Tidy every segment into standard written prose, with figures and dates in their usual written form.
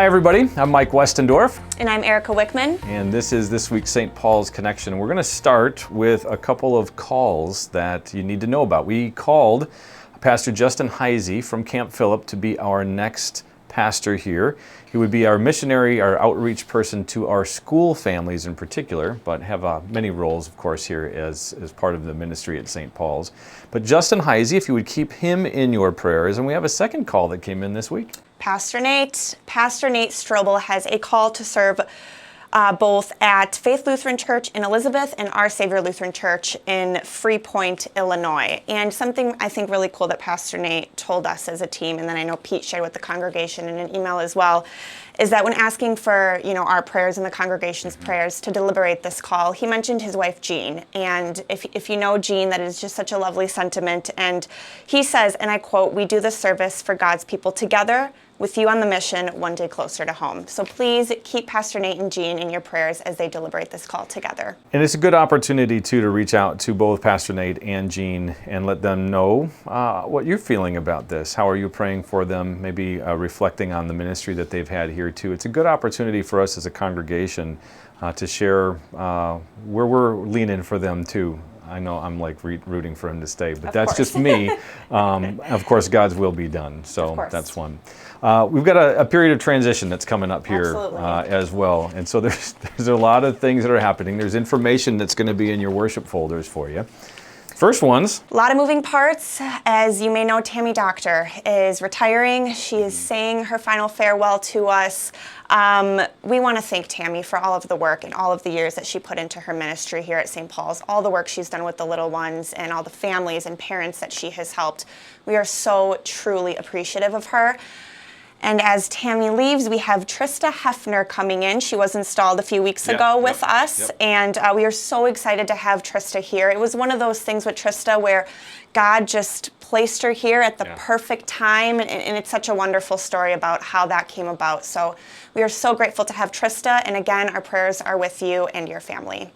everybody. I'm Mike Westendorf. And I'm Erica Wickman. And this is this week's St. Paul's Connection. We're going to start with a couple of calls that you need to know about. We called Pastor Justin Heisey from Camp Philip to be our next pastor here. He would be our missionary, our outreach person to our school families in particular, but have many roles, of course, here as part of the ministry at St. Paul's. But Justin Heisey, if you would keep him in your prayers. And we have a second call that came in this week. Pastor Nate Strobel has a call to serve both at Faith Lutheran Church in Elizabeth and Our Savior Lutheran Church in Freepoint, Illinois. And something I think really cool that Pastor Nate told us as a team, and then I know Pete shared with the congregation in an email as well, is that when asking for, our prayers and the congregation's prayers to deliberate this call, he mentioned his wife, Jean. And if you know Jean, that is just such a lovely sentiment. And he says, and I quote, "We do this service for God's people together, with you on the mission, one day closer to home." So please keep Pastor Nate and Jean in your prayers as they deliberate this call together. And it's a good opportunity, too, to reach out to both Pastor Nate and Jean and let them know what you're feeling about this. How are you praying for them? Maybe reflecting on the ministry that they've had here, too. It's a good opportunity for us as a congregation to share where we're leaning for them, too. I know I'm like rooting for him to stay, but that's just me. Of course, God's will be done, so that's one. We've got a period of transition that's coming up here as well, and so there's a lot of things that are happening. There's information that's going to be in your worship folders for you. First one's a lot of moving parts. As you may know, Tammy Doctor is retiring. She is saying her final farewell to us. We want to thank Tammy for all of the work and all of the years that she put into her ministry here at St. Paul's, all the work she's done with the little ones and all the families and parents that she has helped. We are so truly appreciative of her. And as Tammy leaves, we have Trista Hefner coming in. She was installed a few weeks ago with us, and we are so excited to have Trista here. It was one of those things with Trista where God just placed her here at the perfect time, and it's such a wonderful story about how that came about. So we are so grateful to have Trista, and again, our prayers are with you and your family.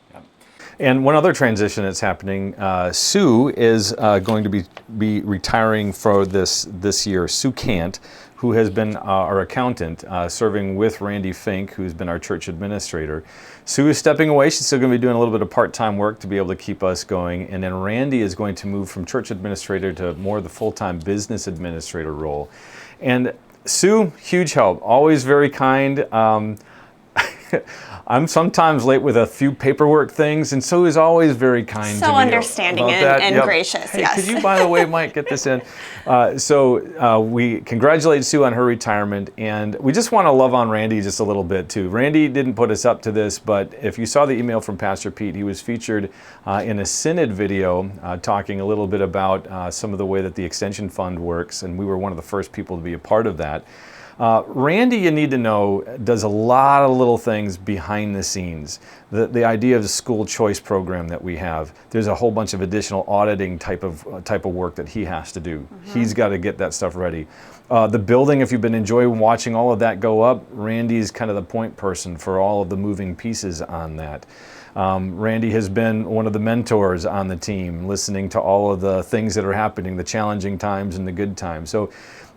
And one other transition that's happening, Sue is going to be retiring for this year. Sue Kant, who has been our accountant, serving with Randy Fink, who's been our church administrator. Sue is stepping away. She's still going to be doing a little bit of part-time work to be able to keep us going. And then Randy is going to move from church administrator to more of the full-time business administrator role. And Sue, huge help, always very kind. I'm sometimes late with a few paperwork things, and Sue is always very kind to me. So understanding and gracious, hey, could you, by the way, Mike, get this in? So we congratulate Sue on her retirement, and we just want to love on Randy just a little bit, too. Randy didn't put us up to this, but if you saw the email from Pastor Pete, he was featured in a Synod video talking a little bit about some of the way that the Extension Fund works, and we were one of the first people to be a part of that. Randy, you need to know, does a lot of little things behind the scenes. The idea of the school choice program that we have, there's a whole bunch of additional auditing type of work that he has to do. He's got to get that stuff ready. The building, if you've been enjoying watching all of that go up, Randy's kind of the point person for all of the moving pieces on that. Randy has been one of the mentors on the team, listening to all of the things that are happening, the challenging times and the good times. So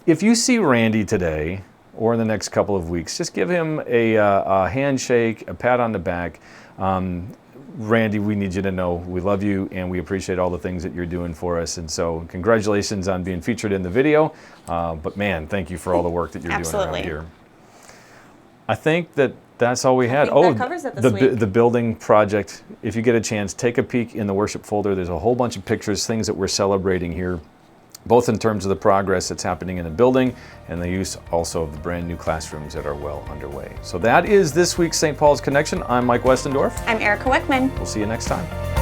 if you see Randy today, or in the next couple of weeks, just give him a handshake, a pat on the back. Randy, we need you to know we love you and we appreciate all the things that you're doing for us. And so congratulations on being featured in the video. But man, thank you for all the work that you're doing around here. I think that's all we had. That covers it this week. The building project, if you get a chance, take a peek in the worship folder. There's a whole bunch of pictures, things that we're celebrating here, both in terms of the progress that's happening in the building and the use also of the brand new classrooms that are well underway. So that is this week's St. Paul's Connection. I'm Mike Westendorf. I'm Erica Wickman. We'll see you next time.